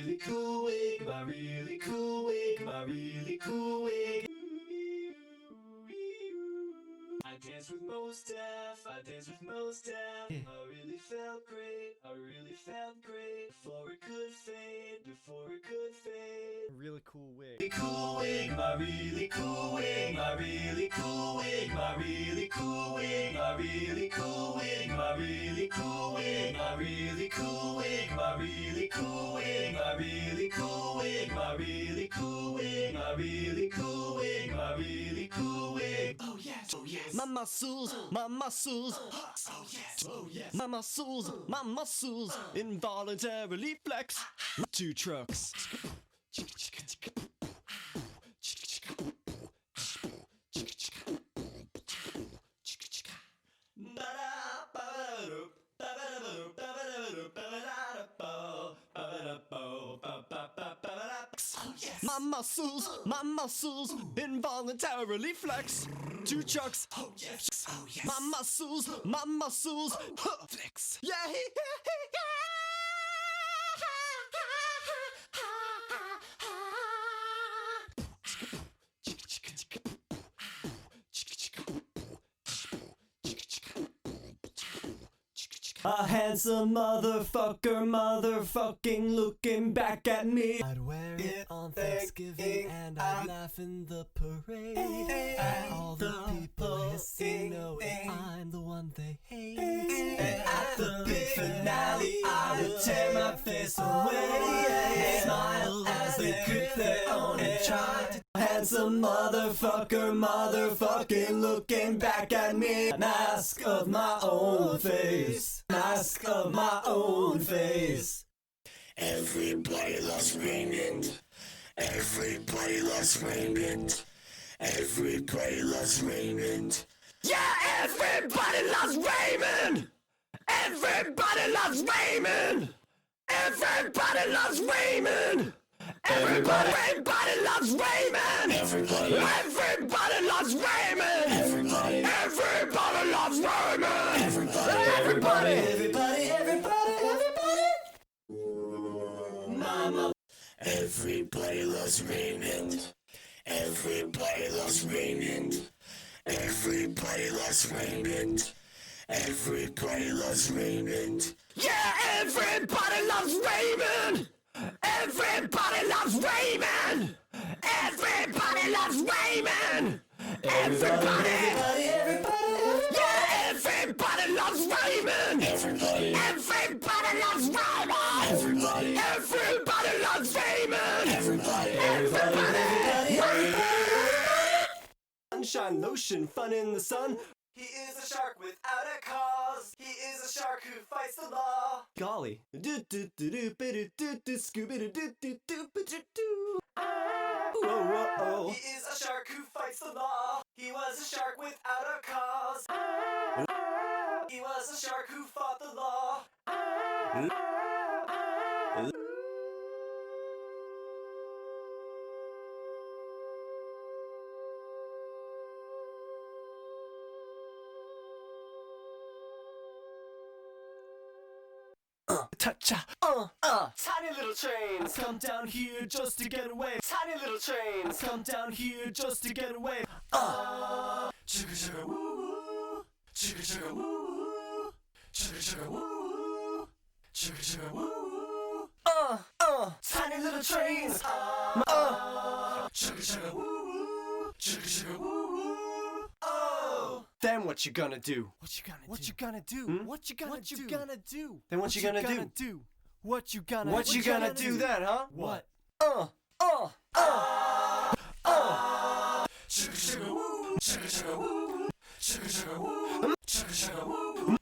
really cool wig, my really cool wig, my really cool wig. I danced with most deaf, I danced with most deaf. I really felt great, I really felt great. Before it could fade, before it could fade. Really cool wig. Really cool wig, my really cool wig, my really cool wig, my really cool wig, my really cool wig, my really cool wig, my really cool wig, my really cool wig, my really cool wig, my really cool wig, my really cool wig, my really cool wig. Oh yes, oh yes. My muscles, Oh yes, oh yes. my muscles, involuntarily flex. 2 trucks. My muscles, involuntarily flex. 2 chucks. Oh yes, oh yes. My muscles, flex. Yeah. A handsome motherfucking looking back at me. I'd wear it on Thanksgiving and I'd laugh in the parade. At all the people hissing, knowing I'm the one they hate. And at the big finale, I would tear my face away. Smile as they grip their own and try to. Handsome motherfucking looking back at me. Mask of my own face. Mask of my own face. Everybody loves Raymond. Everybody loves Raymond. Everybody loves Raymond. Yeah, everybody loves Raymond. Everybody loves Raymond. Everybody loves Raymond. Everybody loves Raymond. Everybody loves Raymond. Everybody loves Raymond. Everybody. Mama. Everybody loves Raymond. Everybody loves Raymond. Everybody loves Raymond. Everybody loves Raymond. Yeah, everybody loves Raymond. Everybody loves Raymond! Everybody loves Raymond! Everybody! Yeah, everybody loves Raymond! Everybody loves Raymond! Everybody loves Raymond! Everybody! Sunshine lotion, fun in the sun. He is a shark without a cause. He is a shark who fights the law. Golly. He is a shark who fights the law. He was a shark without a cause. He was a shark who fought the law. Tiny little trains come down here just to get away. Tiny little trains come down here just to get away. Sugar sugar woo woo, sugar sugar woo woo, sugar sugar woo woo, sugar sugar woo woo. Tiny little trains. Sugar sugar woo woo, sugar sugar woo woo. Then what you gonna do? What you gonna do? What you gonna do? Then what you gonna do? What you gonna do then, huh? What?